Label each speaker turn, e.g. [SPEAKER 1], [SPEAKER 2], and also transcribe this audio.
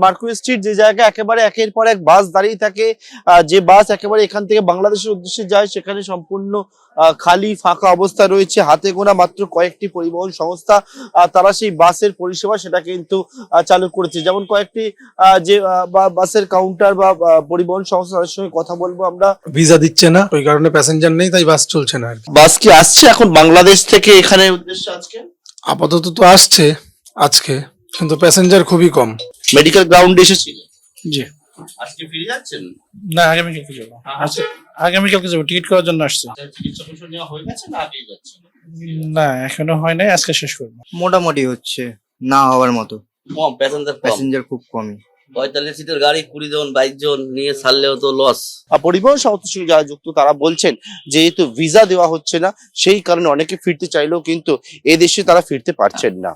[SPEAKER 1] Mercury street, যে জায়গায় একেবারে একের পর এক বাস দাঁড়িয়ে থাকে, যে বাস একেবারে এখান থেকে বাংলাদেশের উদ্দেশ্যে যায় সেখানে সম্পূর্ণ খালি ফাঁকা অবস্থা রয়েছে। হাতে গোনা মাত্র কয়েকটি পরিবহন সংস্থা তারা সেই বাসের পরিষেবা সেটা কিন্তু চালু করেছে। যেমন কয়েকটি যে বাসের কাউন্টার বা পরিবহন সংস্থা, তাদের সঙ্গে কথা বলবো আমরা।
[SPEAKER 2] ভিসা দিচ্ছে না, ওই কারণে প্যাসেঞ্জার নেই, তাই বাস চলছে না আর কি।
[SPEAKER 1] বাস কি আসছে এখন বাংলাদেশ থেকে এখানে উদ্দেশ্যে আজকে?
[SPEAKER 2] আপাতত তো আসছে আজকে, কিন্তু প্যাসেঞ্জার খুবই কম।
[SPEAKER 1] মেডিকেল গ্রাউন্ডে এসেছিল,
[SPEAKER 3] জি
[SPEAKER 1] আজকে ফিরে যাচ্ছেন?
[SPEAKER 3] না, আগামীকালকে যাবো। আচ্ছা, আগামীকালকে যাবো, টিকিট করার জন্য আসছে।
[SPEAKER 1] চিকিৎসা পরিষেবা নেওয়া হয়ে গেছে না আগেই যাচ্ছেন?
[SPEAKER 3] না, এখনো হয় নাই, আজকে শেষ করবো।
[SPEAKER 4] মোটামুটি হচ্ছে, না হওয়ার মতো।
[SPEAKER 5] কম প্যাসেঞ্জার, কম
[SPEAKER 4] প্যাসেঞ্জার খুব কমই।
[SPEAKER 5] 45 সিটের গাড়ি 20 জন 22 জন নিয়ে ছাড়লেও তো লস।
[SPEAKER 1] পরিবহন সংস্থার সঙ্গে যারা যুক্ত তারা বলছেন যেহেতু ভিসা দেওয়া হচ্ছে না সেই কারণে অনেকে ফিরতে চাইলেও কিন্তু এদেশে তারা ফিরতে পারছেন না।